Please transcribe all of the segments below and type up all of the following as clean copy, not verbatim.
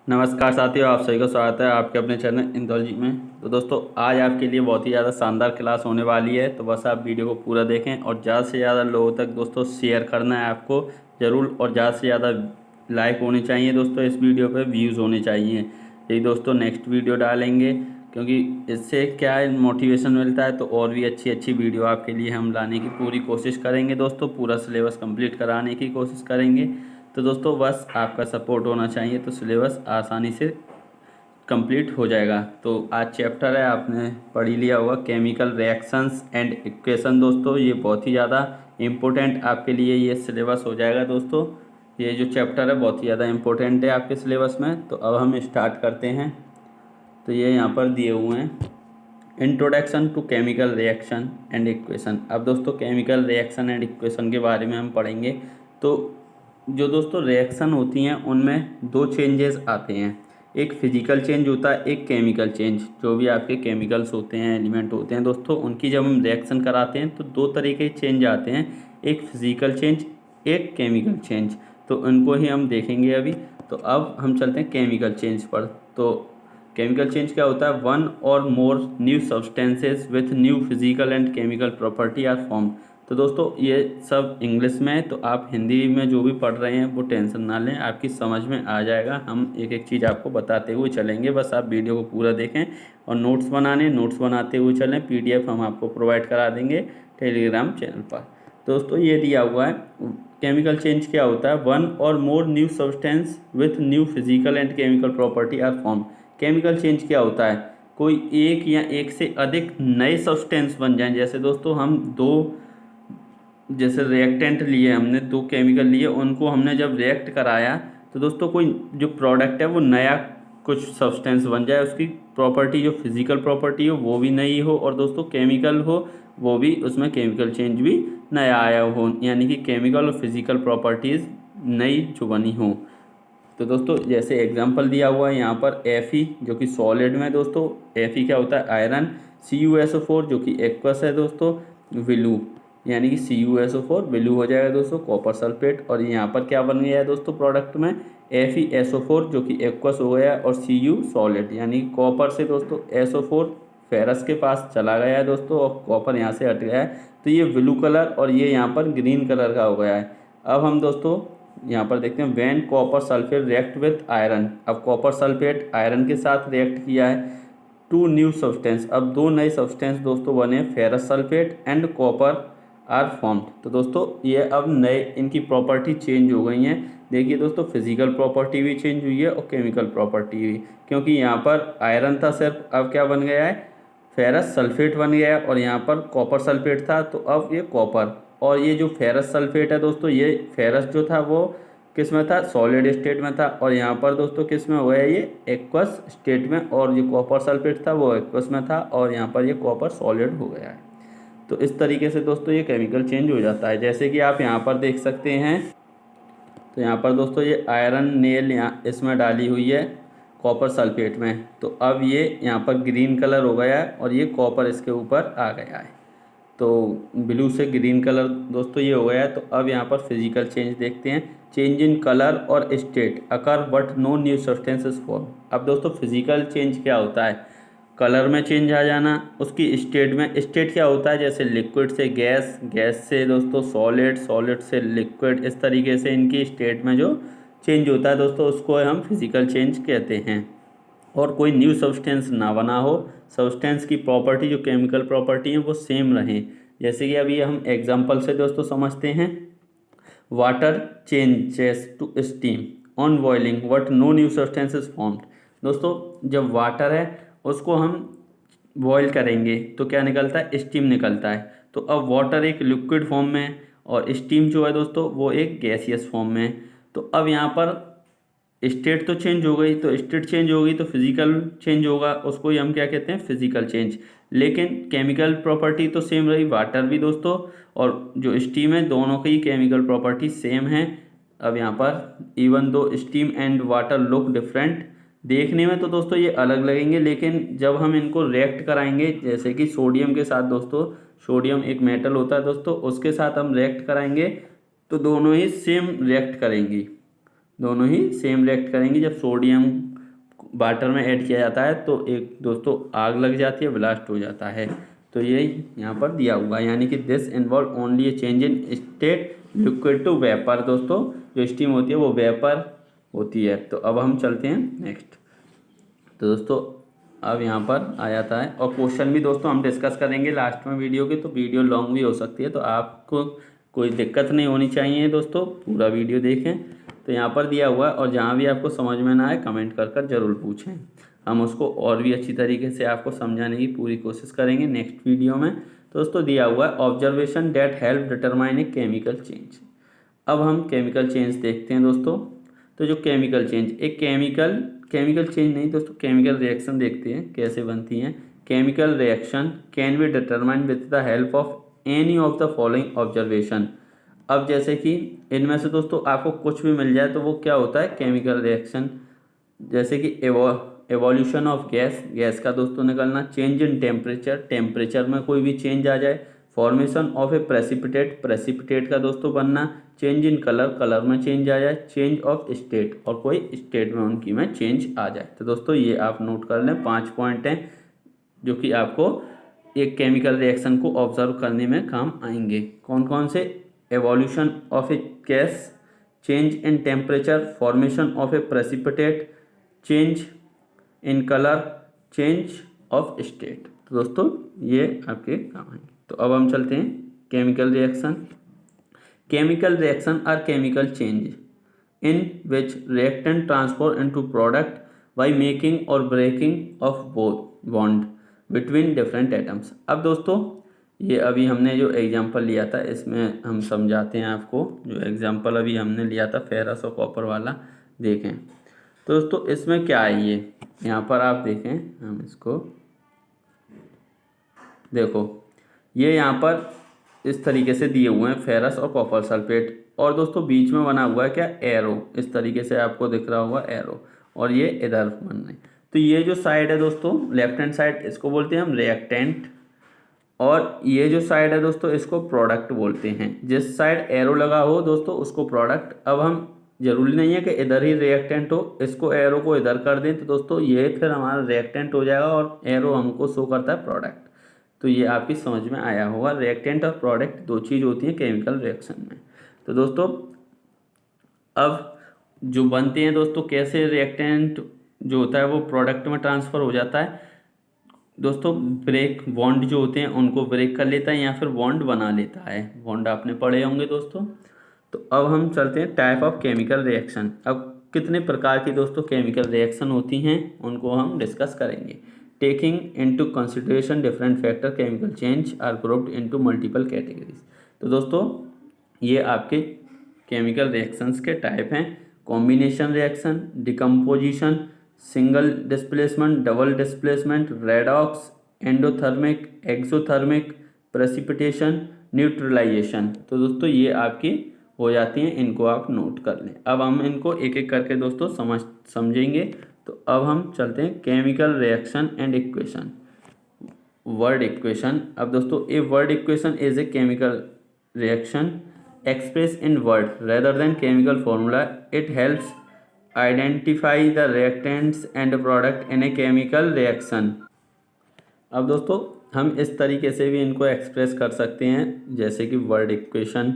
नमस्कार साथियों, आप सभी को स्वागत है आपके अपने चैनल इंदौलजी में। तो दोस्तों आज आपके लिए बहुत ही ज़्यादा शानदार क्लास होने वाली है, तो बस आप वीडियो को पूरा देखें और ज़्यादा से ज़्यादा लोगों तक दोस्तों शेयर करना है आपको ज़रूर, और ज़्यादा से ज़्यादा लाइक होने चाहिए दोस्तों, इस वीडियो पे व्यूज़ होने चाहिए। यही दोस्तों नेक्स्ट वीडियो डालेंगे, क्योंकि इससे क्या है मोटिवेशन मिलता है, तो और भी अच्छी अच्छी वीडियो आपके लिए हम लाने की पूरी कोशिश करेंगे दोस्तों, पूरा सिलेबस कंप्लीट कराने की कोशिश करेंगे। तो दोस्तों बस आपका सपोर्ट होना चाहिए, तो सिलेबस आसानी से कंप्लीट हो जाएगा। तो आज चैप्टर है, आपने पढ़ ही लिया होगा, केमिकल रिएक्शंस एंड इक्वेशन। दोस्तों ये बहुत ही ज़्यादा इम्पोर्टेंट आपके लिए ये सिलेबस हो जाएगा दोस्तों। ये जो चैप्टर है बहुत ही ज़्यादा इम्पोर्टेंट है आपके सिलेबस में। तो अब हम स्टार्ट करते हैं। तो ये यहाँ पर दिए हुए हैं, introduction to chemical reaction and equation. अब दोस्तों केमिकल रिएक्शन एंड इक्वेशन के बारे में हम पढ़ेंगे। तो जो दोस्तों रिएक्शन होती हैं उनमें दो चेंजेस आते हैं, एक फिजिकल चेंज होता है, एक केमिकल चेंज। जो भी आपके केमिकल्स होते हैं, एलिमेंट होते हैं दोस्तों, उनकी जब हम रिएक्शन कराते हैं तो दो तरीके के चेंज आते हैं, एक फिजिकल चेंज, एक केमिकल चेंज। तो उनको ही हम देखेंगे अभी। तो अब हम चलते हैं केमिकल चेंज पर। तो केमिकल चेंज क्या होता है, one or more new substances with new physical and chemical property are form. तो दोस्तों ये सब इंग्लिश में है, तो आप हिंदी में जो भी पढ़ रहे हैं वो टेंशन ना लें, आपकी समझ में आ जाएगा। हम एक एक चीज़ आपको बताते हुए चलेंगे, बस आप वीडियो को पूरा देखें और नोट्स बनाते हुए चलें। PDF हम आपको प्रोवाइड करा देंगे टेलीग्राम चैनल पर। दोस्तों ये दिया हुआ है, केमिकल चेंज क्या होता है, one or more new substance with new physical and chemical property are form. Chemical change क्या होता है, कोई एक या एक से अधिक नए सब्सटेंस बन जाएं। जैसे दोस्तों हम दो, जैसे रिएक्टेंट लिए, हमने दो केमिकल लिए, उनको हमने जब रिएक्ट कराया तो दोस्तों कोई जो प्रोडक्ट है वो नया कुछ सब्सटेंस बन जाए, उसकी प्रॉपर्टी जो फिजिकल प्रॉपर्टी हो वो भी नई हो, और दोस्तों केमिकल हो वो भी, उसमें केमिकल चेंज भी नया आया हो, यानी कि केमिकल और फिजिकल प्रॉपर्टीज़ नई जो बनी हो। तो दोस्तों जैसे एग्जांपल दिया हुआ है यहाँ पर Fe जो कि सॉलिड में दोस्तों, Fe क्या होता है, आयरन। CuSO4 जो कि एक्वस है दोस्तों, विलू, यानी कि CuSO4 विलू हो जाएगा दोस्तों, कॉपर सल्फेट। और यहाँ पर क्या बन गया है दोस्तों प्रोडक्ट में, FeSO4 जो कि एक्वस हो गया है, और Cu सॉलिड, यानी कॉपर से दोस्तों SO4 फेरस के पास चला गया है दोस्तों, और कॉपर यहाँ से हट गया है। तो ये ब्लू कलर और ये यहाँ पर ग्रीन कलर का हो गया है। अब हम दोस्तों यहाँ पर देखते हैं, when copper sulphate react with iron. अब कॉपर सल्फेट आयरन के साथ रिएक्ट किया है, टू न्यू सब्सटेंस, अब दो नए सब्सटेंस दोस्तों बने, ferrous sulphate and copper are formed. तो दोस्तों ये अब नए, इनकी प्रॉपर्टी चेंज हो गई हैं। देखिए दोस्तों फिजिकल प्रॉपर्टी भी चेंज हुई है और केमिकल प्रॉपर्टी भी, क्योंकि यहाँ पर आयरन था सिर्फ, अब क्या बन गया है, फेरस सल्फेट बन गया है, और यहाँ पर कॉपर सल्फेट था तो अब ये कॉपर। और ये जो फेरस सल्फेट है दोस्तों, ये फेरस जो था वो किस में था, सॉलिड स्टेट में था, और यहाँ पर दोस्तों किस में हो गया, ये एक्वस स्टेट में। और जो कॉपर सल्फेट था वो एक्वस में था, और यहाँ पर ये कॉपर सॉलिड हो गया है। तो इस तरीके से दोस्तों ये केमिकल चेंज हो जाता है, जैसे कि आप यहाँ पर देख सकते हैं। तो यहाँ पर दोस्तों ये आयरन नेल यहाँ इसमें डाली हुई है कॉपर सल्फेट में, तो अब ये यहाँ पर ग्रीन कलर हो गया है, और ये कॉपर इसके ऊपर आ गया है। तो ब्लू से ग्रीन कलर दोस्तों ये हो गया है। तो अब यहाँ पर फिजिकल चेंज देखते हैं, चेंज इन कलर और state occur but no new substances form. अब दोस्तों फिजिकल चेंज क्या होता है, कलर में चेंज आ जाना, उसकी स्टेट में, स्टेट क्या होता है, जैसे लिक्विड से गैस, गैस से दोस्तों सॉलिड, सॉलिड से लिक्विड, इस तरीके से इनकी स्टेट में जो चेंज होता है दोस्तों उसको हम फिजिकल चेंज कहते हैं। और कोई न्यू सब्सटेंस ना बना हो, सब्सटेंस की प्रॉपर्टी जो केमिकल प्रॉपर्टी है वो सेम रहें। जैसे कि अभी हम एग्जांपल से दोस्तों समझते हैं, water changes to steam on boiling but no new substance is formed. दोस्तों जब वाटर है उसको हम बॉईल करेंगे तो क्या निकलता है, स्टीम निकलता है। तो अब वाटर एक लिक्विड फॉर्म में है और स्टीम जो है दोस्तों वो एक गैसियस फॉर्म में है। तो अब यहाँ पर स्टेट तो चेंज हो गई, तो स्टेट चेंज हो गई तो फिजिकल चेंज होगा, उसको ही हम क्या कहते हैं, फिजिकल चेंज। लेकिन केमिकल प्रॉपर्टी तो सेम रही, वाटर भी दोस्तों और जो स्टीम है दोनों की केमिकल प्रॉपर्टी सेम है। अब यहाँ पर even though steam and water look different, देखने में तो दोस्तों ये अलग लगेंगे, लेकिन जब हम इनको रिएक्ट कराएंगे, जैसे कि सोडियम के साथ दोस्तों, सोडियम एक मेटल होता है दोस्तों, उसके साथ हम रिएक्ट कराएंगे तो दोनों ही सेम रिएक्ट करेंगी, दोनों ही सेम रिएक्ट करेंगी। जब सोडियम वाटर में ऐड किया जाता है तो एक दोस्तों आग लग जाती है, ब्लास्ट हो जाता है। तो ये यहाँ पर दिया हुआ है, यानी कि this involve only a change in state liquid to vapour. दोस्तों जो स्टीम होती है वो वेपर होती है। तो अब हम चलते हैं नेक्स्ट। तो दोस्तों अब यहाँ पर आ जाता है, और क्वेश्चन भी दोस्तों हम डिस्कस करेंगे लास्ट में वीडियो के, तो वीडियो लॉन्ग भी हो सकती है, तो आपको कोई दिक्कत नहीं होनी चाहिए दोस्तों, पूरा वीडियो देखें। तो यहाँ पर दिया हुआ है, और जहाँ भी आपको समझ में ना आए कमेंट कर ज़रूर पूछें, हम उसको और भी अच्छी तरीके से आपको समझाने की पूरी कोशिश करेंगे नेक्स्ट वीडियो में। तो दोस्तों दिया हुआ है observation that help determine a chemical change. अब हम केमिकल चेंज देखते हैं दोस्तों। तो जो केमिकल चेंज, एक केमिकल चेंज नहीं दोस्तों, केमिकल रिएक्शन देखते हैं कैसे बनती हैं। Chemical reaction can be determined with the help of any of the following observation. अब जैसे कि इनमें से दोस्तों आपको कुछ भी मिल जाए तो वो क्या होता है, केमिकल रिएक्शन। जैसे कि एवोल्यूशन ऑफ गैस का दोस्तों निकलना, चेंज इन टेम्परेचर में कोई भी चेंज आ जाए, फॉर्मेशन ऑफ ए प्रेसिपिटेट का दोस्तों बनना, चेंज इन कलर में चेंज आ जाए, चेंज ऑफ स्टेट और कोई स्टेट में उनकी में चेंज आ जाए। तो दोस्तों ये आप नोट कर लें, 5 पॉइंट हैं जो कि आपको एक केमिकल रिएक्शन को ऑब्जर्व करने में काम आएंगे। कौन कौन से, evolution of A gas, change in temperature, formation of A precipitate, change in colour, change of state. तो दोस्तों ये आपके काम आएंगे। तो अब हम चलते हैं chemical reaction. Chemical reaction are chemical change in which reactant transfer into product by making और breaking of both bond between different atoms. अब दोस्तों ये अभी हमने जो एग्जांपल लिया था इसमें हम समझाते हैं आपको। जो एग्जांपल अभी हमने लिया था फेरस और कॉपर वाला, देखें तो दोस्तों इसमें क्या है, ये यहाँ पर आप देखें, हम इसको देखो, ये यहाँ पर इस तरीके से दिए हुए हैं फेरस और कॉपर सल्फेट, और दोस्तों बीच में बना हुआ है क्या, एरो। इस तरीके से आपको दिख रहा होगा एरो, और ये इधर बन रही। तो ये जो साइड है दोस्तों लेफ्ट हैंड साइड, इसको बोलते हैं हम रिएक्टेंट, और ये जो साइड है दोस्तों इसको प्रोडक्ट बोलते हैं। जिस साइड एरो लगा हो दोस्तों उसको प्रोडक्ट। अब हम जरूरी नहीं है कि इधर ही रिएक्टेंट हो, इसको एरो को इधर कर दें तो दोस्तों ये फिर हमारा रिएक्टेंट हो जाएगा, और एरो हमको शो करता है प्रोडक्ट। तो ये आपकी समझ में आया होगा, रिएक्टेंट और प्रोडक्ट दो चीज़ होती हैं केमिकल रिएक्शन में। तो दोस्तों अब जो बनते हैं दोस्तों, कैसे रिएक्टेंट जो होता है वो प्रोडक्ट में ट्रांसफ़र हो जाता है दोस्तों, ब्रेक बॉन्ड जो होते हैं उनको ब्रेक कर लेता है या फिर बॉन्ड बना लेता है। बॉन्ड आपने पढ़े होंगे दोस्तों। तो अब हम चलते हैं टाइप ऑफ केमिकल रिएक्शन। अब कितने प्रकार की दोस्तों केमिकल रिएक्शन होती हैं उनको हम डिस्कस करेंगे। Taking into consideration different factor chemical change are grouped into multiple categories. तो दोस्तों ये आपके केमिकल रिएक्शंस के टाइप हैं। Combination reaction, decomposition, single displacement, double displacement, redox, endothermic, exothermic, precipitation, neutralization. तो दोस्तों ये आपकी हो जाती हैं, इनको आप नोट कर लें। अब हम इनको एक एक करके दोस्तों समझेंगे। तो अब हम चलते हैं chemical reaction and equation. Word equation. अब दोस्तों a word equation is a chemical reaction expressed in word rather than chemical formula. It helps identify the reactants and product in a chemical reaction. अब दोस्तों हम इस तरीके से भी इनको एक्सप्रेस कर सकते हैं, जैसे कि वर्ड इक्वेशन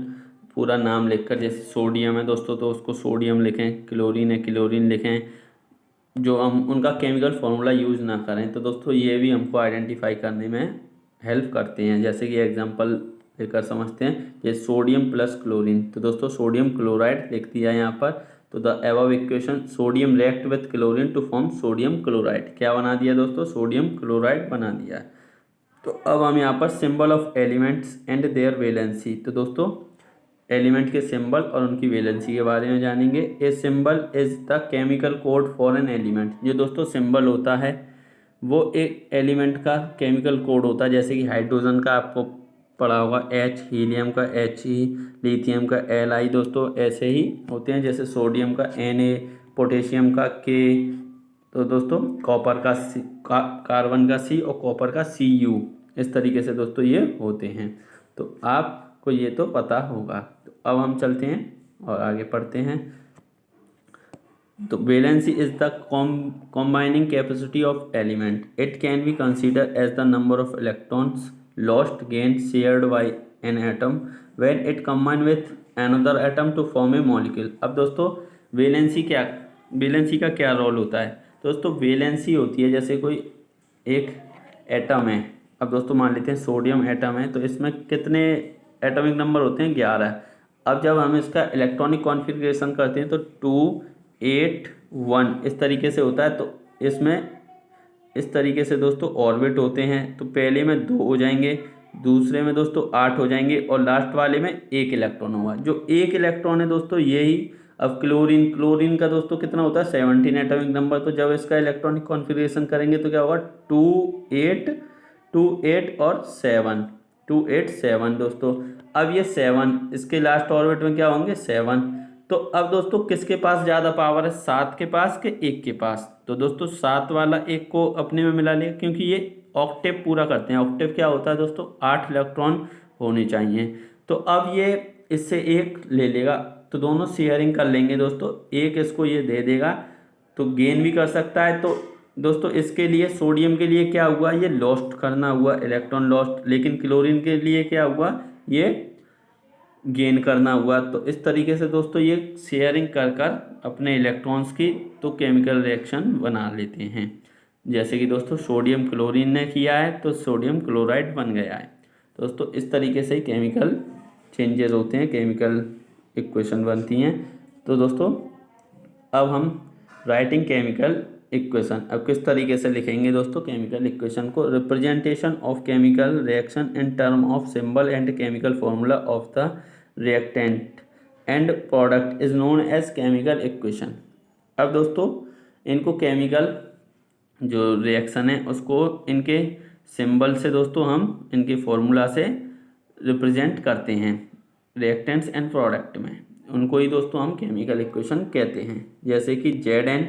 पूरा नाम लिखकर, जैसे सोडियम है दोस्तों तो उसको सोडियम लिखें, क्लोरीन है क्लोरीन लिखें, जो हम उनका केमिकल फार्मूला यूज़ ना करें। तो दोस्तों ये भी हमको आइडेंटिफाई करने में हेल्प करते हैं। जैसे कि एग्जांपल लेकर समझते हैं, ये सोडियम प्लस क्लोरीन, तो दोस्तों सोडियम क्लोराइड लिख दिया यहाँ पर। तो the above equation sodium react with chlorine to form sodium chloride, क्या बना दिया दोस्तों, सोडियम क्लोराइड बना दिया। तो अब हम यहाँ पर symbol of elements and their valency. तो दोस्तों एलिमेंट के सिंबल और उनकी वैलेंसी के बारे में जानेंगे। A symbol is the chemical code for an element. जो दोस्तों सिंबल होता है वो एक एलिमेंट का केमिकल कोड होता है। जैसे कि हाइड्रोजन का आपको पढ़ा होगा H, हीलियम का He, लिथियम का Li दोस्तों ऐसे ही होते हैं। जैसे सोडियम का Na, पोटेशियम का K, तो दोस्तों कॉपर का C, कार्बन का C और कॉपर का Cu, इस तरीके से दोस्तों ये होते हैं। तो आपको ये तो पता होगा। तो अब हम चलते हैं और आगे पढ़ते हैं। तो valency is the combining capacity of element. It can be considered as the number of electrons lost, gained, shared by an atom when it combine with another atom to form a molecule. अब दोस्तों valency का क्या role होता है? दोस्तों valency होती है जैसे कोई एक एटम है। अब दोस्तों मान लेते हैं सोडियम एटम है, तो इसमें कितने एटॉमिक नंबर होते हैं? 11। अब जब हम इसका इलेक्ट्रॉनिक कॉन्फ़िगरेशन करते हैं तो 2 8 1 इस तरीके से होता है। तो इसमें इस तरीके से दोस्तों ऑर्बिट होते हैं। तो पहले में 2 हो जाएंगे, दूसरे में दोस्तों 8 हो जाएंगे और लास्ट वाले में 1 इलेक्ट्रॉन होगा। जो 1 इलेक्ट्रॉन है दोस्तों यही। अब क्लोरीन का दोस्तों कितना होता है? 17 एटॉमिक नंबर। तो जब इसका इलेक्ट्रॉनिक कॉन्फ़िगरेशन करेंगे तो क्या होगा? 2 8 2 8 और 7 2 8 7 दोस्तों। अब ये 7 इसके लास्ट ऑर्बिट में क्या होंगे? 7। तो अब दोस्तों किसके पास ज़्यादा पावर है? 7 के पास के 1 के पास? तो दोस्तों 7 वाला 1 को अपने में मिला लिया, क्योंकि ये ऑक्टेव पूरा करते हैं। ऑक्टेव क्या होता है दोस्तों? 8 इलेक्ट्रॉन होने चाहिए। तो अब ये इससे 1 ले लेगा, तो दोनों शेयरिंग कर लेंगे दोस्तों। 1 इसको ये दे देगा, तो गेन भी कर सकता है। तो दोस्तों इसके लिए सोडियम के लिए क्या हुआ? ये लॉस्ट करना हुआ, इलेक्ट्रॉन लॉस्ट। लेकिन क्लोरीन के लिए क्या हुआ? ये गेन करना हुआ। तो इस तरीके से दोस्तों ये शेयरिंग कर कर अपने इलेक्ट्रॉन्स की तो केमिकल रिएक्शन बना लेते हैं। जैसे कि दोस्तों सोडियम क्लोरीन ने किया है तो सोडियम क्लोराइड बन गया है। दोस्तों इस तरीके से ही केमिकल चेंजेस होते हैं, केमिकल इक्वेशन बनती हैं। तो दोस्तों अब हम राइटिंग केमिकल इक्वेशन अब किस तरीके से लिखेंगे दोस्तों केमिकल इक्वेशन को? Representation of chemical reaction in term of symbol and chemical formula of the reactant and product is known as chemical equation. अब दोस्तों इनको केमिकल जो रिएक्शन है उसको इनके सिंबल से दोस्तों हम इनके फॉर्मूला से रिप्रेजेंट करते हैं रिएक्टेंट्स एंड प्रोडक्ट में। उनको ही दोस्तों हम केमिकल इक्वेशन कहते हैं। जैसे कि Zn,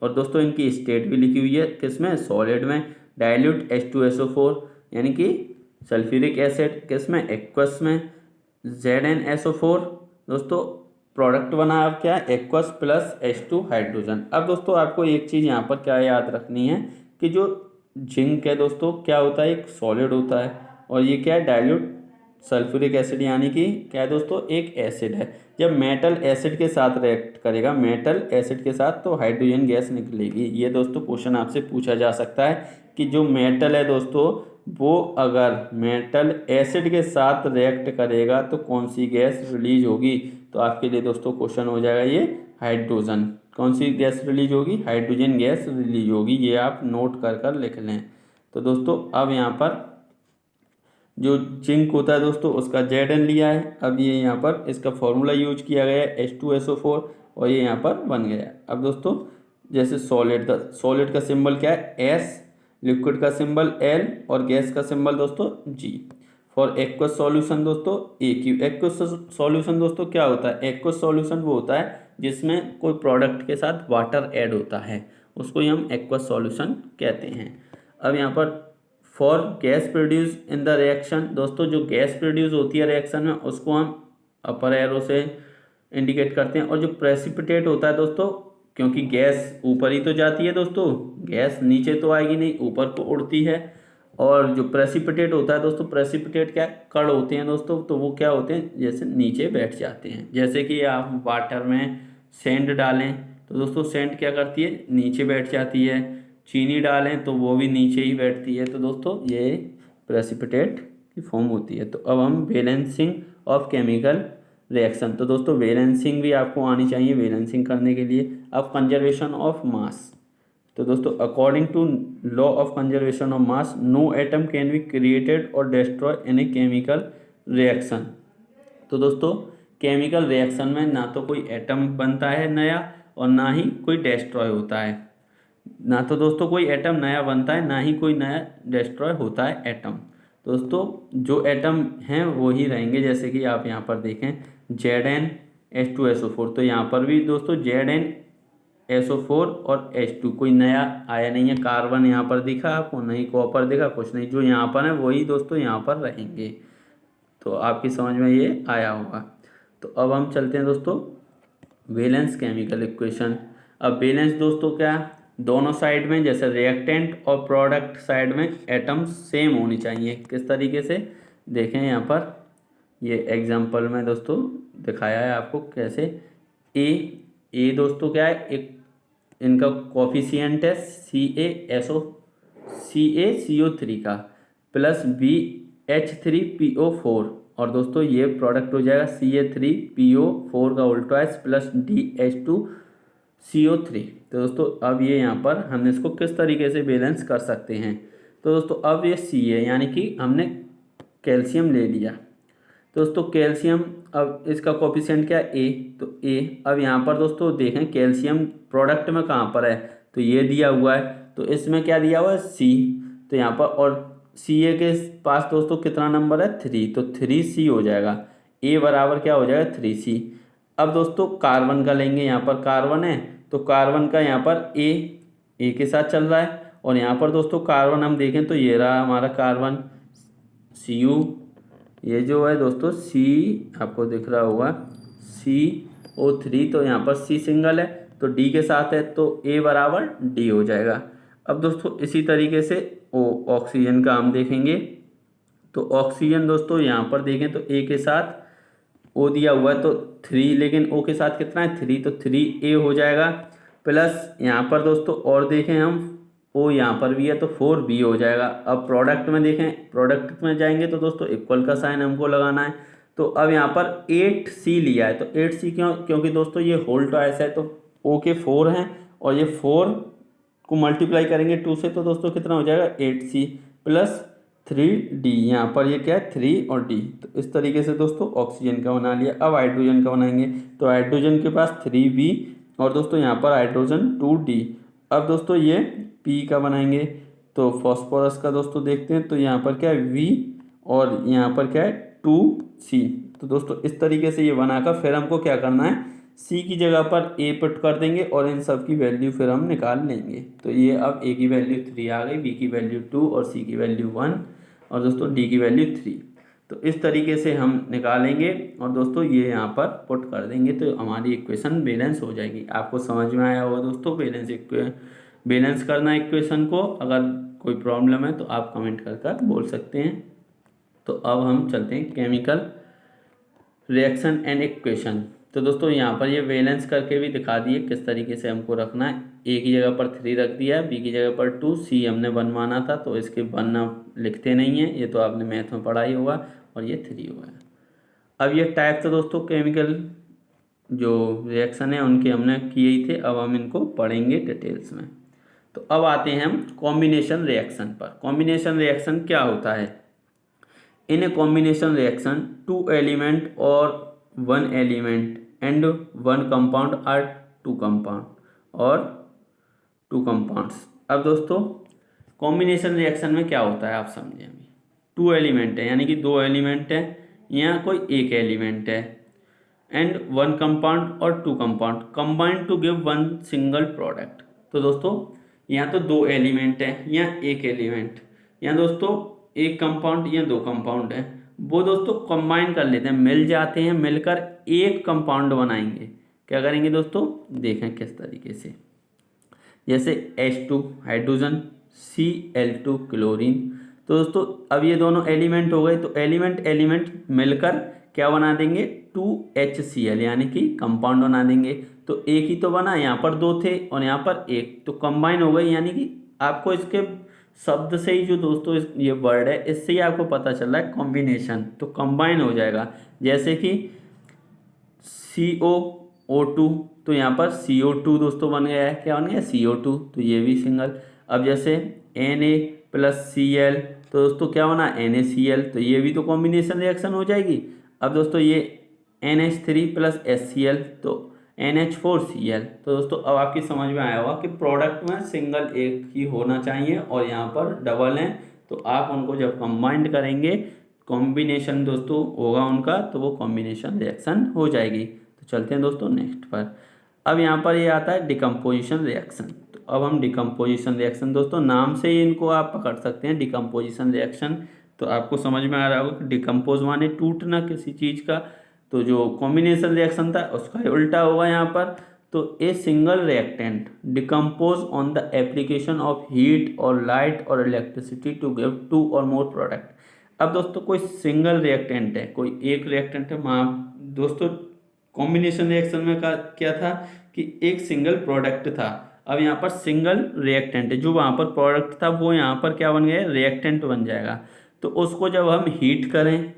और दोस्तों इनकी स्टेट भी लिखी हुई है किसमें? सॉलिड में। डाइल्यूट H2SO4 यानी कि सल्फ्यूरिक एसिड, किसमें? एक्वस में। ZnSO4 दोस्तों प्रोडक्ट बना अब क्या? Aqueous plus H2 hydrogen. अब दोस्तों आपको एक चीज़ यहाँ पर क्या याद रखनी है कि जो जिंक है दोस्तों क्या होता है? एक सॉलिड होता है, और ये क्या है? डाइल्यूट सल्फ्यूरिक एसिड यानी कि क्या है दोस्तों? एक एसिड है। जब मेटल एसिड के साथ रिएक्ट करेगा, मेटल एसिड के साथ, तो हाइड्रोजन गैस निकलेगी। ये दोस्तों क्वेश्चन आपसे पूछा जा सकता है कि जो मेटल है दोस्तों वो अगर मेटल एसिड के साथ रिएक्ट करेगा तो कौन सी गैस रिलीज होगी? तो आपके लिए दोस्तों क्वेश्चन हो जाएगा ये हाइड्रोजन। कौन सी गैस रिलीज होगी? हाइड्रोजन गैस रिलीज होगी। ये आप नोट कर कर लिख लें। तो दोस्तों अब यहाँ पर जो जिंक होता है दोस्तों उसका Zn लिया है। अब ये यहाँ पर इसका फॉर्मूला यूज किया गया है H2SO4, और ये यहाँ पर बन गया। अब दोस्तों जैसे सॉलिड का सिंबल क्या है? S, लिक्विड का सिंबल L और गैस का सिंबल दोस्तों G। फॉर एक्वस सॉल्यूशन दोस्तों AQ। एक्वस सॉल्यूशन दोस्तों क्या होता है? एक्वस सॉल्यूशन वो होता है जिसमें कोई प्रोडक्ट के साथ वाटर ऐड होता है, उसको ही हम एक्वस सॉल्यूशन कहते हैं। अब यहाँ पर for gas produce in the reaction, दोस्तों जो गैस प्रोड्यूस होती है रिएक्शन में उसको हम अपर एरो से इंडिकेट करते हैं। और जो प्रेसिपिटेट होता है दोस्तों, क्योंकि गैस ऊपर ही तो जाती है दोस्तों, गैस नीचे तो आएगी नहीं, ऊपर को उड़ती है। और जो प्रेसिपिटेट होता है दोस्तों, प्रेसिपिटेट क्या कण होते हैं दोस्तों, तो वो क्या होते हैं? जैसे नीचे बैठ जाते हैं। जैसे कि आप वाटर में सेंड डालें तो दोस्तों सेंड क्या करती है? नीचे बैठ जाती है। चीनी डालें तो वो भी नीचे ही बैठती है। तो दोस्तों ये प्रेसिपिटेट की फॉर्म होती है। तो अब हम बैलेंसिंग ऑफ केमिकल रिएक्शन, तो दोस्तों बैलेंसिंग भी आपको आनी चाहिए बैलेंसिंग करने के लिए। अब कंजर्वेशन ऑफ मास, तो दोस्तों according to law of conservation of mass no atom can be created और destroy in a chemical reaction. तो दोस्तों केमिकल रिएक्शन में ना तो कोई एटम बनता है नया और ना ही कोई डिस्ट्रॉय होता है। ना तो दोस्तों कोई एटम नया बनता है, ना ही कोई नया डिस्ट्रॉय होता है एटम। दोस्तों जो एटम हैं वो ही रहेंगे। जैसे कि आप यहाँ पर देखें ZnH2SO4, तो यहाँ पर भी दोस्तों ZnSO4 और H2 कोई नया आया नहीं है। कार्बन यहाँ पर दिखा आपको, नहीं कॉपर दिखा, कुछ नहीं। जो यहाँ पर है वही दोस्तों यहाँ पर रहेंगे। तो आपकी समझ में ये आया होगा। तो अब हम चलते हैं दोस्तों वैलेंस केमिकल इक्वेशन। अब बैलेंस दोस्तों क्या, दोनों साइड में जैसे रिएक्टेंट और प्रोडक्ट साइड में एटम्स सेम होनी चाहिए। किस तरीके से देखें यहाँ पर, ये एग्जांपल में दोस्तों दिखाया है आपको कैसे। ए दोस्तों क्या है, एक इनका कोफिशिएंट है CaCO3 का, प्लस BH3PO4, और दोस्तों ये प्रोडक्ट हो जाएगा Ca3PO4 का उल्टा है प्लस DH2CO3। तो दोस्तों अब ये यहाँ पर हम इसको किस तरीके से बैलेंस कर सकते हैं। तो दोस्तों अब ये C है, यानी कि हमने कैल्शियम ले लिया। दोस्तों कैल्शियम, अब इसका कोफिशिएंट क्या है, A, तो A। अब यहाँ पर दोस्तों देखें कैल्शियम प्रोडक्ट में कहाँ पर है, तो ये दिया हुआ है, तो इसमें क्या दिया हुआ है C। तो यहाँ पर और Ca के पास दोस्तों कितना नंबर है 3, तो 3C हो जाएगा। A बराबर क्या हो जाएगा 3C। अब दोस्तों कार्बन का लेंगे, यहाँ पर कार्बन है तो कार्बन का यहाँ पर A के साथ चल रहा है, और यहाँ पर दोस्तों कार्बन हम देखें तो ये रहा हमारा कार्बन Cu, ये जो है दोस्तों C आपको दिख रहा होगा CO3, तो यहाँ पर C सिंगल है तो D के साथ है, तो A बराबर D हो जाएगा। अब दोस्तों इसी तरीके से ऑक्सीजन का हम देखेंगे, तो ऑक्सीजन दोस्तों यहाँ पर देखें तो A के साथ O दिया हुआ है तो 3, लेकिन O के साथ कितना है 3, तो 3A हो जाएगा। प्लस यहाँ पर दोस्तों और देखें हम, O यहाँ पर भी है तो 4B हो जाएगा। अब प्रोडक्ट में देखें, प्रोडक्ट में जाएंगे तो दोस्तों इक्वल का साइन हमको लगाना है। तो अब यहाँ पर 8C लिया है, तो 8C क्यों, क्योंकि दोस्तों ये होल ट्वाइस है, तो O के 4 हैं और ये 4 को मल्टीप्लाई करेंगे 2 से, तो दोस्तों कितना हो जाएगा 8C प्लस 3D। यहाँ पर ये क्या है 3 और D। तो इस तरीके से दोस्तों ऑक्सीजन का बना लिया। अब हाइड्रोजन का बनाएंगे, तो हाइड्रोजन के पास 3B और दोस्तों यहाँ पर हाइड्रोजन 2D। अब दोस्तों ये P का बनाएंगे, तो फॉस्फोरस का दोस्तों देखते हैं, तो यहाँ पर क्या है V और यहाँ पर क्या है 2C। तो दोस्तों इस तरीके से ये बनाकर फिर हमको क्या करना है, C की जगह पर A पुट कर देंगे और इन सब की वैल्यू फिर हम निकाल लेंगे। तो ये अब A की वैल्यू 3 आ गई, B की वैल्यू 2 और C की वैल्यू 1 और दोस्तों D की वैल्यू 3। तो इस तरीके से हम निकालेंगे और दोस्तों ये यहाँ पर पुट कर देंगे, तो हमारी इक्वेशन बैलेंस हो जाएगी। आपको समझ में आया होगा दोस्तों बैलेंस करना इक्वेशन को। अगर कोई प्रॉब्लम है तो आप कमेंट कर बोल सकते हैं। तो अब हम चलते हैं केमिकल रिएक्शन एंड इक्वेशन। तो दोस्तों यहाँ पर ये बैलेंस करके भी दिखा दिए किस तरीके से हमको रखना है। A की जगह पर 3 रख दिया है, B की जगह पर 2, C हमने 1 माना था तो इसके 1 लिखते नहीं है, ये तो आपने मैथ में पढ़ा ही होगा, और ये 3 हुआ है। अब ये टाइप तो दोस्तों केमिकल जो रिएक्शन है उनके हमने किए ही थे, अब हम इनको पढ़ेंगे डिटेल्स में। तो अब आते हैं हम कॉम्बिनेशन रिएक्शन पर। कॉम्बिनेशन रिएक्शन क्या होता है। In a combination reaction 2 element और 1 element and 1 compound or 2 compound और 2 कंपाउंड्स। अब दोस्तों कॉम्बिनेशन रिएक्शन में क्या होता है आप समझें। अभी 2 एलिमेंट है, यानी कि 2 एलिमेंट है, यहाँ कोई एक एलिमेंट है, एंड 1 कंपाउंड और 2 compound combined to give 1 single product. तो दोस्तों यहाँ तो 2 एलिमेंट है, यहाँ एक एलिमेंट, यहाँ दोस्तों एक कंपाउंड या 2 कंपाउंड है, वो दोस्तों कंबाइन कर लेते हैं, मिल जाते हैं, मिलकर एक कंपाउंड बनाएंगे। क्या करेंगे दोस्तों, देखें किस तरीके से। जैसे H2 हाइड्रोजन, Cl2 क्लोरीन। तो दोस्तों अब ये दोनों एलिमेंट हो गए, तो एलिमेंट मिलकर क्या बना देंगे 2HCl, यानी कि कंपाउंड बना देंगे। तो एक ही तो बना, यहाँ पर 2 थे और यहाँ पर एक, तो कंबाइन हो गई। यानी कि आपको इसके शब्द से ही जो दोस्तों ये वर्ड है इससे ही आपको पता चल रहा है कॉम्बिनेशन, तो कंबाइन हो जाएगा। जैसे कि COO2, तो यहाँ पर CO2 दोस्तों बन गया है, क्या बन गया CO2, तो ये भी सिंगल। अब जैसे Na प्लस Cl, तो दोस्तों क्या बना NaCl, तो ये भी तो कॉम्बिनेशन रिएक्शन हो जाएगी। अब दोस्तों ये NH3 प्लस HCl, तो NH4Cl। तो दोस्तों अब आपकी समझ में आया होगा कि प्रोडक्ट में सिंगल एक ही होना चाहिए और यहाँ पर डबल हैं, तो आप उनको जब कंबाइंड करेंगे कॉम्बिनेशन दोस्तों होगा उनका, तो वो कॉम्बिनेशन रिएक्शन हो जाएगी। तो चलते हैं दोस्तों नेक्स्ट पर। अब यहाँ पर ये आता है डिकम्पोजिशन रिएक्शन। तो अब हम डिकम्पोजिशन रिएक्शन दोस्तों नाम से ही इनको आप पकड़ सकते हैं, डिकम्पोजिशन रिएक्शन। तो आपको समझ में आ रहा होगा कि डिकम्पोज माने टूटना किसी चीज़ का, तो जो कॉम्बिनेशन रिएक्शन था उसका उल्टा होगा यहाँ पर। तो a single reactant decompose on the application of heat और लाइट और इलेक्ट्रिसिटी टू गिव टू और मोर प्रोडक्ट। अब दोस्तों कोई सिंगल रिएक्टेंट है, कोई एक रिएक्टेंट है, वहाँ दोस्तों कॉम्बिनेशन रिएक्शन में क्या था कि एक सिंगल प्रोडक्ट था। अब यहाँ पर सिंगल रिएक्टेंट है, जो वहाँ पर प्रोडक्ट था वो यहाँ पर क्या बन गया, रिएक्टेंट बन जाएगा। तो उसको जब हम हीट करें,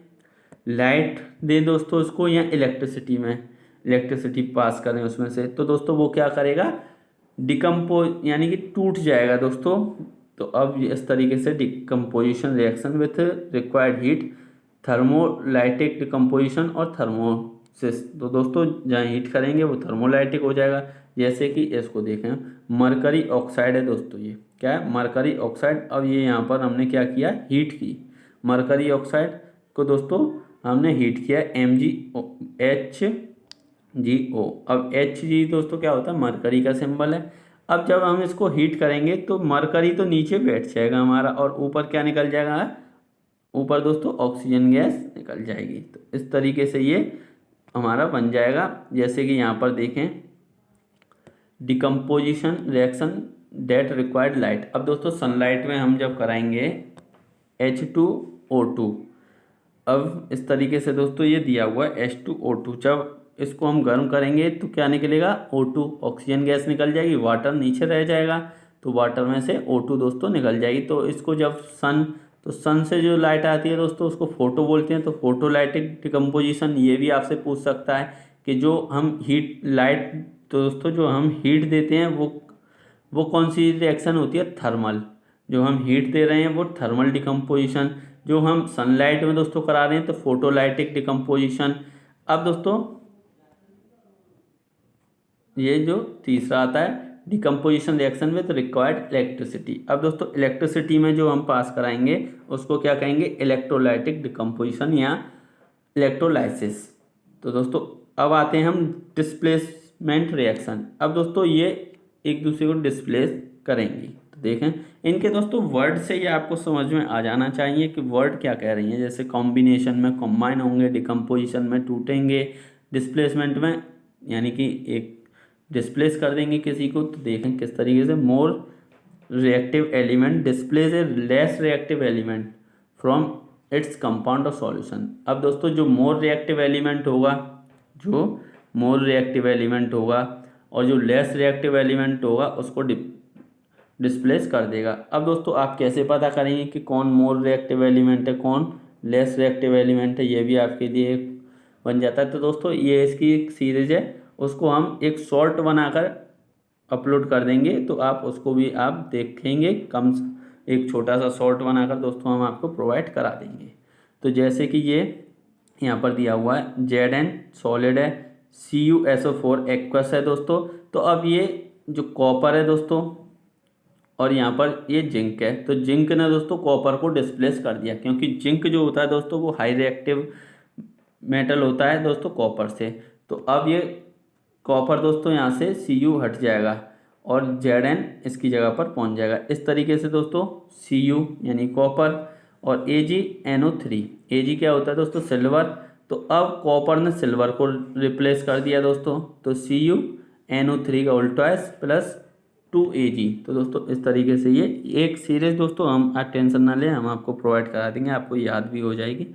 लाइट दे दोस्तों उसको, या इलेक्ट्रिसिटी में इलेक्ट्रिसिटी पास करें उसमें से, तो दोस्तों वो क्या करेगा, डिकम्पोज यानी कि टूट जाएगा दोस्तों। तो अब इस तरीके से decomposition reaction with required heat, thermolytic decomposition और थर्मोसिस। तो दोस्तों जहाँ हीट करेंगे वो थर्मोलाइटिक हो जाएगा। जैसे कि इसको देखें, मरकरी ऑक्साइड है दोस्तों, ये क्या है, मरकरी ऑक्साइड। अब ये यहाँ पर हमने क्या किया, हीट की मरकरी ऑक्साइड को दोस्तों हमने हीट किया MgHgO। अब Hg दोस्तों क्या होता है, मरकरी का सिंबल है। अब जब हम इसको हीट करेंगे तो मरकरी तो नीचे बैठ जाएगा हमारा, और ऊपर क्या निकल जाएगा, ऊपर दोस्तों ऑक्सीजन गैस निकल जाएगी। तो इस तरीके से ये हमारा बन जाएगा। जैसे कि यहाँ पर देखें, decomposition reaction that required light. अब दोस्तों सनलाइट में हम जब कराएंगे H2O2, अब इस तरीके से दोस्तों ये दिया हुआ है H2O2, जब इसको हम गर्म करेंगे तो क्या निकलेगा, O2 ऑक्सीजन गैस निकल जाएगी, वाटर नीचे रह जाएगा, तो वाटर में से O2 दोस्तों निकल जाएगी। तो इसको जब सन से जो लाइट आती है दोस्तों उसको फोटो बोलते हैं। तो फोटोलाइटिक डिकम्पोजिशन, ये भी आपसे पूछ सकता है कि जो हम हीट लाइट, तो दोस्तों जो हम हीट देते हैं वो कौन सी रिएक्शन होती है, थर्मल। जो हम हीट दे रहे हैं वो थर्मल डिकम्पोजिशन, जो हम सनलाइट में दोस्तों करा रहे हैं तो फोटोलाइटिक डिकम्पोजिशन। अब दोस्तों ये जो तीसरा आता है, decomposition reaction with required electricity. अब दोस्तों इलेक्ट्रिसिटी में जो हम पास कराएंगे उसको क्या कहेंगे, इलेक्ट्रोलाइटिक डिकम्पोजिशन या इलेक्ट्रोलाइसिस। तो दोस्तों अब आते हैं हम डिस्प्लेसमेंट रिएक्शन। अब दोस्तों ये एक दूसरे को डिस्प्लेस करेंगी। तो देखें इनके दोस्तों वर्ड से ये आपको समझ में आ जाना चाहिए कि वर्ड क्या कह रही है। जैसे कॉम्बिनेशन में कंबाइन होंगे, डिकम्पोजिशन में टूटेंगे, डिस्प्लेसमेंट में यानी कि एक डिस्प्लेस कर देंगे किसी को। तो देखें किस तरीके से, more reactive element displace A less reactive element from its compound और सॉल्यूशन। अब दोस्तों जो मोर रिएक्टिव एलिमेंट होगा, और जो लेस रिएक्टिव एलिमेंट होगा उसको डिस्प्लेस कर देगा। अब दोस्तों आप कैसे पता करेंगे कि कौन मोर रिएक्टिव एलिमेंट है, कौन लेस रिएक्टिव एलिमेंट है, ये भी आपके लिए बन जाता है। तो दोस्तों ये इसकी एक सीरीज है, उसको हम एक शॉर्ट बनाकर अपलोड कर देंगे, तो आप उसको भी आप देखेंगे। एक छोटा सा शॉर्ट बनाकर दोस्तों हम आपको प्रोवाइड करा देंगे। तो जैसे कि ये यहाँ पर दिया हुआ है, Zn सॉलिड है, CuSO4 एक्वस है दोस्तों। तो अब ये जो कॉपर है दोस्तों, और यहाँ पर ये जिंक है, तो जिंक ने दोस्तों कॉपर को डिस्प्लेस कर दिया, क्योंकि जिंक जो होता है दोस्तों वो हाई रिएक्टिव मेटल होता है दोस्तों कॉपर से। तो अब ये कॉपर दोस्तों यहाँ से Cu हट जाएगा और Zn इसकी जगह पर पहुँच जाएगा। इस तरीके से दोस्तों Cu यानी कॉपर और AgNO3, Ag क्या होता है दोस्तों, सिल्वर। तो अब कॉपर ने सिल्वर को रिप्लेस कर दिया दोस्तों, तो CuNO3 का उल्टा प्लस 2Ag। तो दोस्तों इस तरीके से ये एक सीरीज दोस्तों, हम आप टेंशन ना लें, हम आपको प्रोवाइड करा देंगे, आपको याद भी हो जाएगी।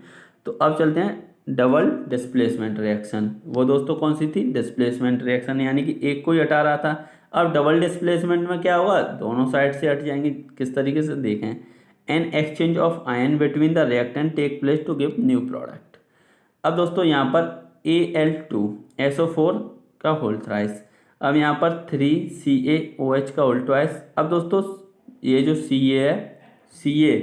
तो अब चलते हैं डबल डिस्प्लेसमेंट रिएक्शन। वो दोस्तों कौन सी थी, डिस्प्लेसमेंट रिएक्शन, यानी कि एक को ही हटा रहा था। अब डबल डिस्प्लेसमेंट में क्या हुआ, दोनों साइड से हट जाएंगे। किस तरीके से देखें, an exchange of ion between the reactant take place to give new product. अब दोस्तों यहाँ पर Al2SO4 का होल थ्राइस, अब यहाँ पर 3CaOH का होल ट्वाइस। अब दोस्तों ये जो Ca है, Ca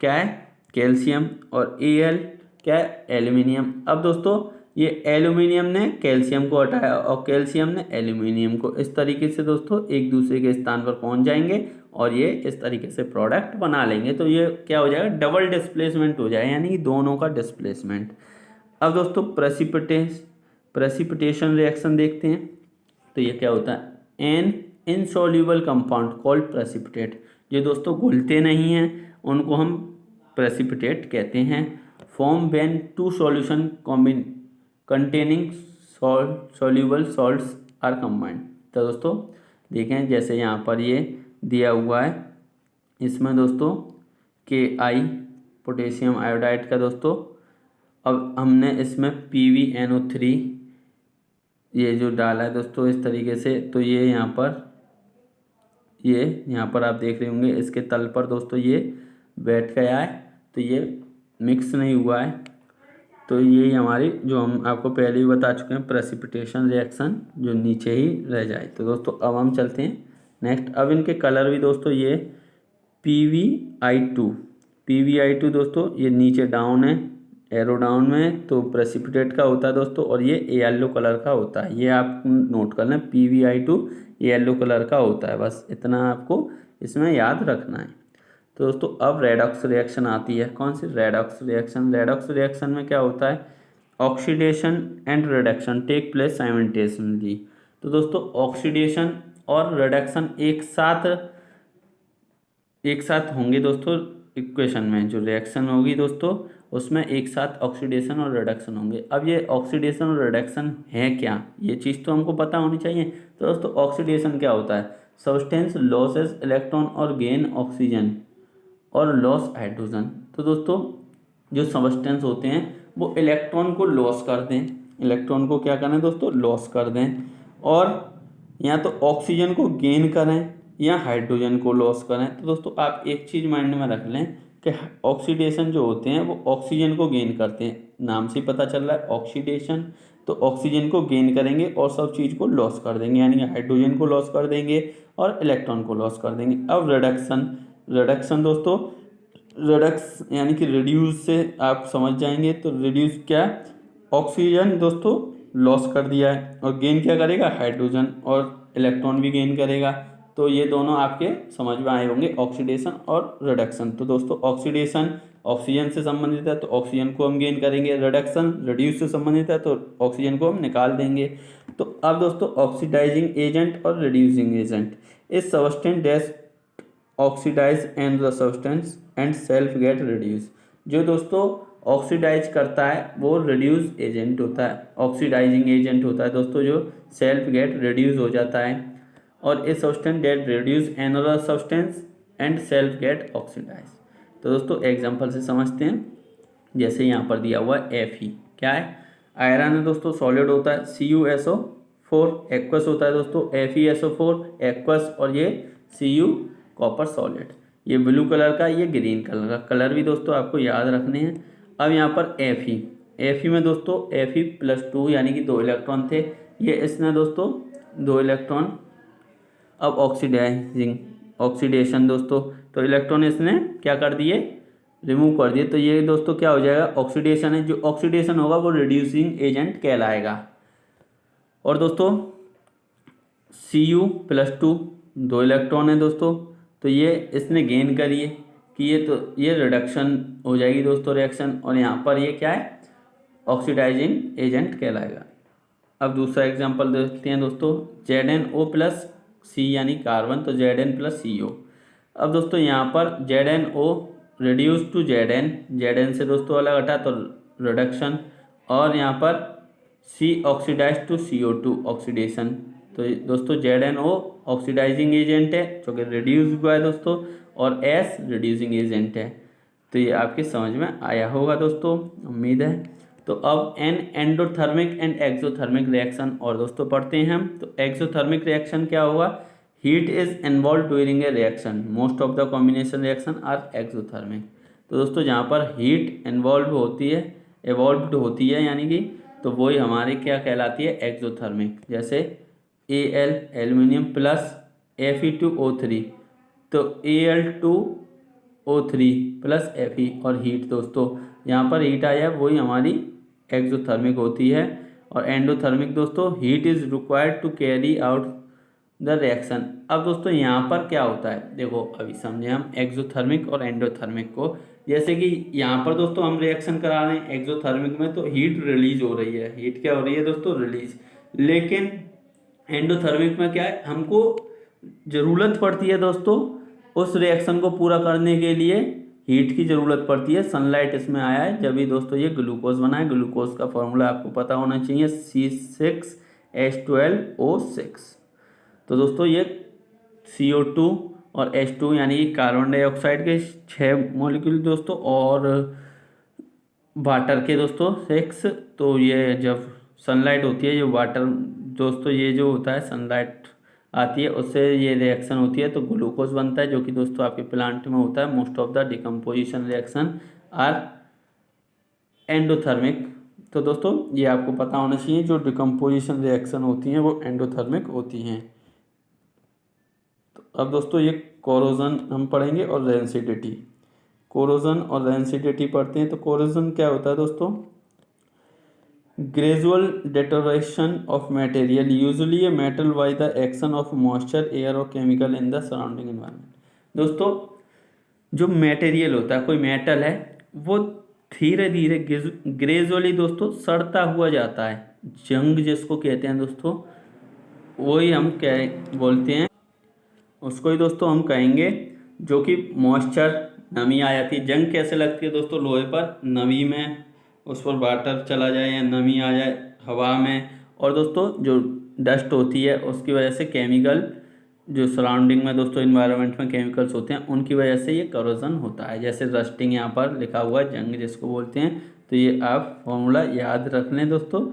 क्या है, कैल्शियम, और Al क्या है, एल्यूमिनियम। अब दोस्तों ये एल्यूमिनियम ने कैल्शियम को हटाया और कैल्शियम ने एल्यूमिनियम को। इस तरीके से दोस्तों एक दूसरे के स्थान पर पहुंच जाएंगे और ये इस तरीके से प्रोडक्ट बना लेंगे। तो ये क्या हो जाएगा, डबल डिस्प्लेसमेंट हो जाएगा, यानी कि दोनों का डिस्प्लेसमेंट। अब दोस्तों प्रेसिपिटेशन रिएक्शन देखते हैं। तो ये क्या होता है, an insoluble compound called precipitate. ये दोस्तों घुलते नहीं हैं, उनको हम प्रेसिपिटेट कहते हैं। Form when two solution containing soluble salts are combined. तो दोस्तों देखें जैसे यहाँ पर ये दिया हुआ है, इसमें दोस्तों KI पोटेशियम आयोडाइड का दोस्तों, अब हमने इसमें PbNO3 ये जो डाला है दोस्तों इस तरीके से, तो ये यहाँ पर आप देख रहे होंगे इसके तल पर दोस्तों ये बैठ गया है, तो ये मिक्स नहीं हुआ है। तो ये हमारी जो हम आपको पहले ही बता चुके हैं प्रेसिपिटेशन रिएक्शन जो नीचे ही रह जाए। तो दोस्तों अब हम चलते हैं नेक्स्ट। अब इनके कलर भी दोस्तों ये PbI2 दोस्तों ये नीचे डाउन है, एरो डाउन में, तो प्रेसिपिटेट का होता है दोस्तों, और ये येलो कलर का होता है। ये आप नोट कर लें, PbI2 येलो कलर का होता है, बस इतना आपको इसमें याद रखना है। तो दोस्तों अब रेडॉक्स रिएक्शन आती है। कौन सी? Redox reaction. रेडॉक्स रिएक्शन में क्या होता है? Oxidation and reduction take place simultaneously. तो दोस्तों ऑक्सीडेशन और रिडक्शन एक साथ होंगे दोस्तों। इक्वेशन में जो रिएक्शन होगी दोस्तों उसमें एक साथ ऑक्सीडेशन और रिडक्शन होंगे। अब ये ऑक्सीडेशन और रिडक्शन है क्या, ये चीज़ तो हमको पता होनी चाहिए। तो दोस्तों ऑक्सीडेशन क्या होता है? सब्सटेंस लॉसेस इलेक्ट्रॉन और गेन ऑक्सीजन और लॉस हाइड्रोजन। तो दोस्तों जो सब्सटेंस होते हैं वो इलेक्ट्रॉन को लॉस कर दें, इलेक्ट्रॉन को क्या करें दोस्तों? लॉस कर दें, और या तो ऑक्सीजन को गेन करें या हाइड्रोजन को लॉस करें। तो दोस्तों आप एक चीज़ माइंड में रख लें कि ऑक्सीडेशन जो होते हैं वो ऑक्सीजन को गेन करते हैं, नाम से पता चल रहा है ऑक्सीडेशन। तो ऑक्सीजन को गेन करेंगे और सब चीज़ को लॉस कर देंगे, यानी कि हाइड्रोजन को लॉस कर देंगे और इलेक्ट्रॉन को लॉस कर देंगे। अब रिडक्शन दोस्तों, रिडक्स यानी कि रिड्यूस से आप समझ जाएंगे। तो रिड्यूस क्या? ऑक्सीजन दोस्तों लॉस कर दिया है और गेन क्या करेगा? हाइड्रोजन, और इलेक्ट्रॉन भी गेन करेगा। तो ये दोनों आपके समझ में आए होंगे, ऑक्सीडेशन और रिडक्शन। तो दोस्तों ऑक्सीडेशन ऑक्सीजन से संबंधित है तो ऑक्सीजन को हम गेन करेंगे, रिडक्शन रिड्यूस से संबंधित है तो ऑक्सीजन को हम निकाल देंगे। तो अब दोस्तों ऑक्सीडाइजिंग एजेंट और रिड्यूसिंग एजेंट, इस substance dash oxidise and the substance and self get reduce. जो दोस्तों ऑक्सीडाइज करता है वो रिड्यूस एजेंट होता है, ऑक्सीडाइजिंग एजेंट होता है दोस्तों जो सेल्फ गेट रिड्यूस हो जाता है। और a substance that reduce another substance and self get oxidise. तो दोस्तों एग्जांपल से समझते हैं, जैसे यहाँ पर दिया हुआ है Fe क्या है? आयरन है दोस्तों, सॉलिड होता है। CuSO4 एक्वस होता है दोस्तों, FeSO4 एक्वस, और ये Cu कॉपर सॉलिड। ये ब्लू कलर का, ये ग्रीन कलर का। कलर भी दोस्तों आपको याद रखने हैं। अब यहाँ पर Fe में दोस्तों Fe+2 यानी कि 2 इलेक्ट्रॉन थे, ये इसने दोस्तों 2 इलेक्ट्रॉन। अब ऑक्सीडेशन दोस्तों, तो इलेक्ट्रॉन इसने क्या कर दिए? रिमूव कर दिए। तो ये दोस्तों क्या हो जाएगा? ऑक्सीडेशन है। जो ऑक्सीडेशन होगा वो रिड्यूसिंग एजेंट कहलाएगा। और दोस्तों Cu+2 2 इलेक्ट्रॉन है दोस्तों, तो ये इसने गेन करिए कि ये रिडक्शन हो जाएगी दोस्तों रिएक्शन, और यहाँ पर ये क्या है? ऑक्सीडाइजिंग एजेंट कहलाएगा। अब दूसरा एग्जांपल देखते हैं दोस्तों, ZnO+C यानी कार्बन, तो Zn+CO। अब दोस्तों यहाँ पर ZnO रिड्यूस टू Zn से दोस्तों अलग हटा तो रिडक्शन, और यहाँ पर C oxidise to CO2 oxidation. तो दोस्तों ZnO ऑक्सीडाइजिंग एजेंट है जो कि रिड्यूस हुआ है दोस्तों, और S रिड्यूसिंग एजेंट है। तो ये आपके समझ में आया होगा दोस्तों, उम्मीद है। तो अब एंडोथर्मिक एंड एक्सोथर्मिक रिएक्शन और दोस्तों पढ़ते हैं हम। तो एक्सोथर्मिक रिएक्शन क्या होगा? Heat is involve during a reaction, most of the combination reaction are exothermic. तो दोस्तों जहाँ पर हीट इन्वॉल्व होती है यानी कि, तो वही हमारी क्या कहलाती है? एक्सोथर्मिक। जैसे Al एल्यूमिनियम प्लस Fe2O3, तो Al2O3 प्लस Fe, और हीट दोस्तों यहाँ पर हीट आया है वही हमारी एक्सोथर्मिक होती है। और एंडोथर्मिक दोस्तों, heat is required to carry out the reaction. अब दोस्तों यहाँ पर क्या होता है? देखो अभी समझे हम एक्सोथर्मिक और एंडोथर्मिक को। जैसे कि यहाँ पर दोस्तों हम रिएक्शन करा रहे हैं एक्सोथर्मिक में, तो हीट रिलीज हो रही है। हीट क्या हो रही है दोस्तों? रिलीज। लेकिन एंडोथर्मिक में क्या है? हमको ज़रूरत पड़ती है दोस्तों उस रिएक्शन को पूरा करने के लिए हीट की ज़रूरत पड़ती है। सनलाइट इसमें आया है जब भी दोस्तों ये ग्लूकोज बना है। ग्लूकोज का फॉर्मूला आपको पता होना चाहिए, H12O6। तो दोस्तों ये CO2 और H2 यानी कि कार्बन डाइऑक्साइड के 6 मॉलिक्यूल दोस्तों, और वाटर के दोस्तों 6। तो ये जब सनलाइट होती है, ये वाटर दोस्तों, ये जो होता है सनलाइट आती है उससे ये रिएक्शन होती है तो ग्लूकोज बनता है, जो कि दोस्तों आपके प्लांट में होता है। Most of the decomposition reaction are endothermic. तो दोस्तों ये आपको पता होना चाहिए, जो डिकम्पोजिशन रिएक्शन होती हैं वो एंडोथर्मिक होती हैं। तो अब दोस्तों ये कोरोजन हम पढ़ेंगे और रेंसिडिटी। कोरोजन और रेंसिडिटी पढ़ते हैं। तो कोरोजन क्या होता है दोस्तों? Gradual deterioration of material usually a metal by the action of moisture, air और chemical in the surrounding environment. दोस्तों जो मटेरियल होता है, कोई मेटल है, वो धीरे धीरे ग्रेजुअली दोस्तों सड़ता हुआ जाता है। जंग जिसको कहते हैं दोस्तों, वही हम क्या बोलते हैं, उसको ही दोस्तों हम कहेंगे, जो कि मॉइस्चर, नमी आ जाती है। जंग कैसे लगती है दोस्तों? लोहे पर नमी में उस पर वाटर चला जाए या नमी आ जाए हवा में, और दोस्तों जो डस्ट होती है उसकी वजह से केमिकल, जो सराउंडिंग में दोस्तों इन्वायरमेंट में केमिकल्स होते हैं उनकी वजह से ये करोजन होता है। जैसे रस्टिंग यहाँ पर लिखा हुआ है, जंग जिसको बोलते हैं। तो ये आप फॉर्मूला याद रख लें दोस्तों।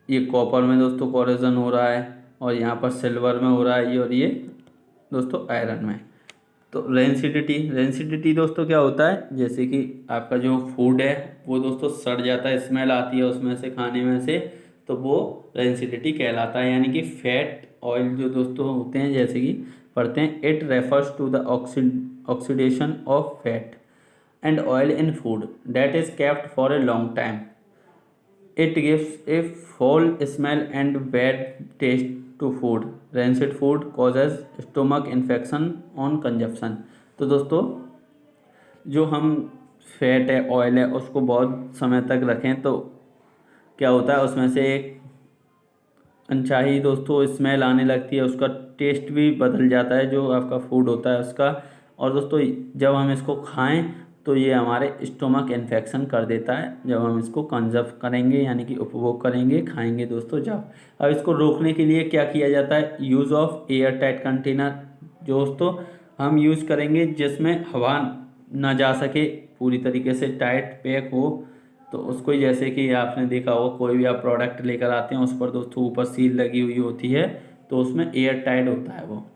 ये कॉपर में दोस्तों करोजन हो रहा है, और यहाँ पर सिल्वर में हो रहा है, और ये दोस्तों आयरन में। तो रेंसिडिटी दोस्तों क्या होता है? जैसे कि आपका जो फूड है वो दोस्तों सड़ जाता है, स्मेल आती है उसमें से, खाने में से, तो वो रेंसिडिटी कहलाता है। यानी कि फैट ऑयल जो दोस्तों होते हैं, जैसे कि पढ़ते हैं, it refers to the oxidation of fat and oil in food that is kept for a long time. It gives a foul smell and bad taste to food. Rancid food causes stomach infection on consumption. तो दोस्तों जो हम fat है, oil है, उसको बहुत समय तक रखें तो क्या होता है, उसमें से एक अनचाही दोस्तों स्मेल आने लगती है, उसका टेस्ट भी बदल जाता है जो आपका फूड होता है उसका। और दोस्तों जब हम इसको खाएं तो ये हमारे स्टोमक इन्फेक्शन कर देता है, जब हम इसको कंजर्व करेंगे यानी कि उपभोग करेंगे, खाएंगे दोस्तों जब। अब इसको रोकने के लिए क्या किया जाता है? Use of air tight container दोस्तों हम यूज़ करेंगे, जिसमें हवा ना जा सके, पूरी तरीके से टाइट पैक हो। तो उसको ही, जैसे कि आपने देखा होगा, कोई भी आप प्रोडक्ट लेकर आते हैं उस पर दोस्तों ऊपर सील लगी हुई होती है, तो उसमें एयर टाइट होता है वो।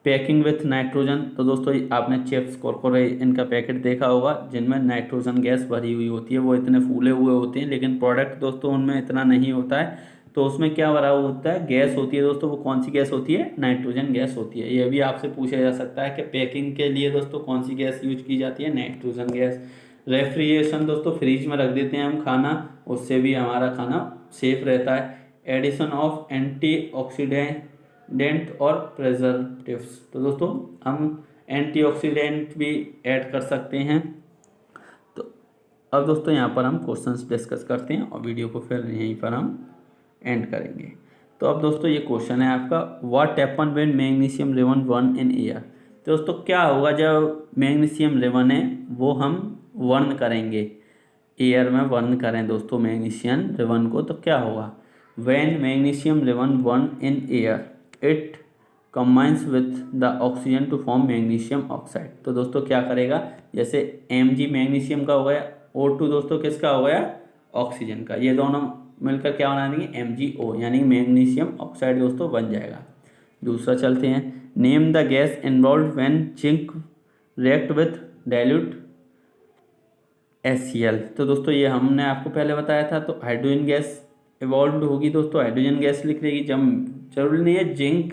Packing with nitrogen. तो दोस्तों आपने चिप्स, कुरकुरे, इनका पैकेट देखा होगा जिनमें नाइट्रोजन गैस भरी हुई होती है। वो इतने फूले हुए होते हैं, लेकिन प्रोडक्ट दोस्तों उनमें इतना नहीं होता है। तो उसमें क्या भरा हुआ होता है? गैस होती है दोस्तों। वो कौन सी गैस होती है? नाइट्रोजन गैस होती है। ये भी आपसे पूछा जा सकता है कि पैकिंग के लिए दोस्तों कौन सी गैस यूज की जाती है? Nitrogen gas. रेफ्रिजरेशन दोस्तों, फ्रिज में रख देते हैं हम खाना, उससे भी हमारा खाना सेफ रहता है। एडिशन ऑफ एंटीऑक्सीडेंट और प्रिजर्वेटिव्स। तो दोस्तों हम एंटीऑक्सीडेंट भी ऐड कर सकते हैं। तो अब दोस्तों यहाँ पर हम क्वेश्चंस डिस्कस करते हैं और वीडियो को फिर यहीं पर हम एंड करेंगे। तो अब दोस्तों ये क्वेश्चन है आपका, what happen when magnesium ribbon burn in air. दोस्तों क्या होगा जब मैग्नीशियम रिबन है वो हम बर्न करेंगे, एयर में बर्न करें दोस्तों मैग्नीशियम रिबन को, तो क्या होगा? When magnesium ribbon burn in air it combines with the oxygen to form magnesium oxide. तो दोस्तों क्या करेगा? जैसे Mg मैग्नीशियम का हो गया, O2 दोस्तों किसका हो गया? ऑक्सीजन का। ये दोनों मिलकर क्या बना देंगे? MgO, यानी मैग्नीशियम ऑक्साइड दोस्तों बन जाएगा। दूसरा चलते हैं, name the gas involve when zinc react with dilute HCl। तो दोस्तों ये हमने आपको पहले बताया था। तो हाइड्रोजन गैस इवॉल्व होगी दोस्तों, हाइड्रोजन गैस लिख लेगी। जब जरूरी नहीं है जिंक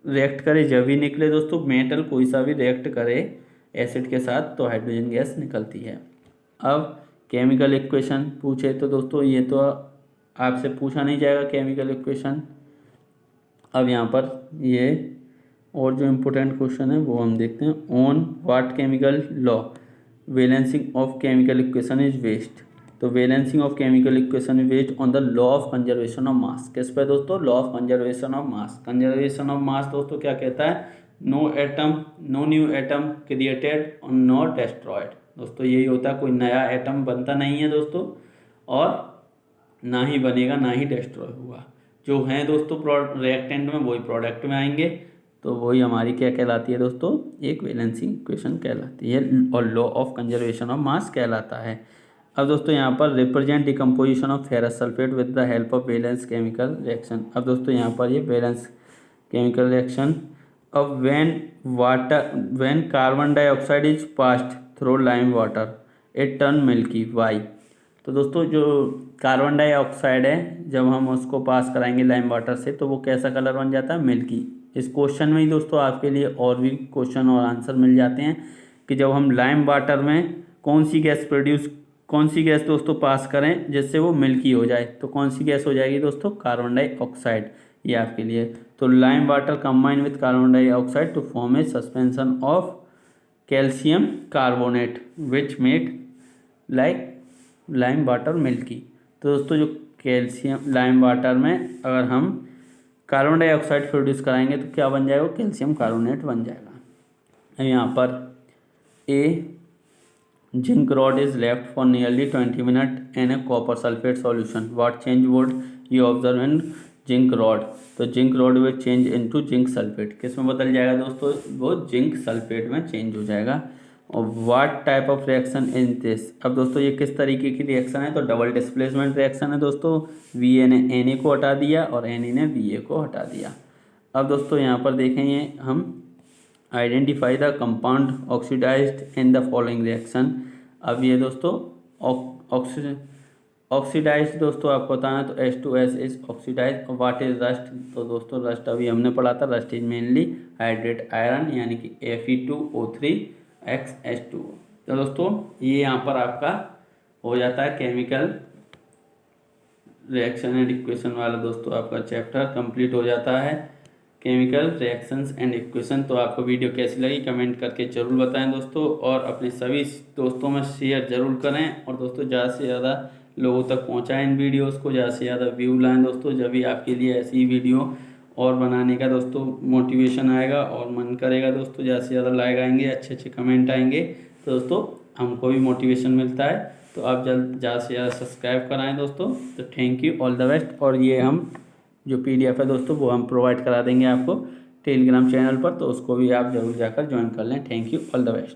रिएक्ट करे जब ही निकले दोस्तों, मेटल कोई सा भी रिएक्ट करे एसिड के साथ तो हाइड्रोजन गैस निकलती है। अब केमिकल इक्वेशन पूछे तो दोस्तों ये तो आपसे पूछा नहीं जाएगा केमिकल इक्वेशन। अब यहाँ पर ये और जो इम्पोर्टेंट क्वेश्चन है वो हम देखते हैं। On what chemical law balancing of chemical equation is based. तो balancing of chemical equation is based on the law of conservation of mass. किस पे दोस्तों? Law of conservation of mass. Conservation of mass दोस्तों क्या कहता है? No new atom created और no destroyed. दोस्तों यही होता है, कोई नया एटम बनता नहीं है दोस्तों, और ना ही बनेगा, ना ही डिस्ट्रॉय हुआ। जो हैं दोस्तों रिएक्टेंट में वही प्रोडक्ट में आएंगे, तो वही हमारी क्या कहलाती है दोस्तों, एक वैलेंसी इक्वेशन कहलाती है और law of conservation of mass कहलाता है। अब दोस्तों यहाँ पर represent decomposition of ferrous sulphate with the help of valence chemical reaction. अब दोस्तों यहाँ पर ये वैलेंस केमिकल रिएक्शन। अब when carbon dioxide is passed through lime water it turn milky, why. तो दोस्तों जो कार्बन डाइऑक्साइड है जब हम उसको पास कराएंगे लाइम वाटर से तो वो कैसा कलर बन जाता है, मिल्की। इस क्वेश्चन में ही दोस्तों आपके लिए और भी क्वेश्चन और आंसर मिल जाते हैं कि जब हम लाइम वाटर में कौन सी गैस दोस्तों पास करें जिससे वो मिल्की हो जाए, तो कौन सी गैस हो जाएगी दोस्तों, कार्बन डाइऑक्साइड। ये आपके लिए, तो lime water combine with carbon dioxide to form a suspension of calcium carbonate which make like lime water milky. तो दोस्तों जो कैल्शियम लाइम वाटर में अगर हम कार्बन डाइऑक्साइड प्रोड्यूस कराएंगे तो क्या बन जाएगा, कैल्शियम कार्बोनेट बन जाएगा। यहाँ पर a zinc rod is left for nearly 20 minute in a copper sulphate solution, what change would you observe in zinc rod. तो zinc rod will change into zinc sulphate, किस में बदल जाएगा दोस्तों, वो जिंक सल्फेट में चेंज हो जाएगा। और what type of reaction in this. अब दोस्तों ये किस तरीके की रिएक्शन है, तो डबल डिस्प्लेसमेंट रिएक्शन है दोस्तों। वी ए ने एन ए को हटा दिया और एन ए ने वी ए को हटा दिया। अब दोस्तों यहाँ पर देखेंगे हम identify the compound oxidised in the following reaction. अब ये दोस्तों ऑक्सीडाइज्ड दोस्तों आपको बताना, तो H2S इज ऑक्सीडाइज। और व्हाट इज रस्ट, तो दोस्तों रस्ट अभी हमने पढ़ा था, rust is mainly hydrate iron यानी कि Fe2O3X H2O। तो दोस्तों ये यहाँ पर आपका हो जाता है केमिकल रिएक्शन एंड इक्वेशन वाला दोस्तों आपका चैप्टर कंप्लीट हो जाता है, केमिकल रिएक्शंस एंड इक्वेशन। तो आपको वीडियो कैसी लगी कमेंट करके ज़रूर बताएं दोस्तों, और अपने सभी दोस्तों में शेयर ज़रूर करें, और दोस्तों ज़्यादा से ज़्यादा लोगों तक पहुंचाएं इन वीडियोस को, ज़्यादा से ज़्यादा व्यू लाएं दोस्तों। जब भी आपके लिए ऐसी वीडियो और बनाने का दोस्तों मोटिवेशन आएगा और मन करेगा दोस्तों, ज़्यादा से ज़्यादा लाइक आएंगे, अच्छे अच्छे कमेंट आएंगे, तो दोस्तों हमको भी मोटिवेशन मिलता है। तो आप ज़्यादा से ज़्यादा सब्सक्राइब कराएँ दोस्तों। तो thank you, all the best. और ये हम जो PDF है दोस्तों वो हम प्रोवाइड करा देंगे आपको टेलीग्राम चैनल पर, तो उसको भी आप ज़रूर जाकर ज्वाइन कर लें। Thank you, all the best.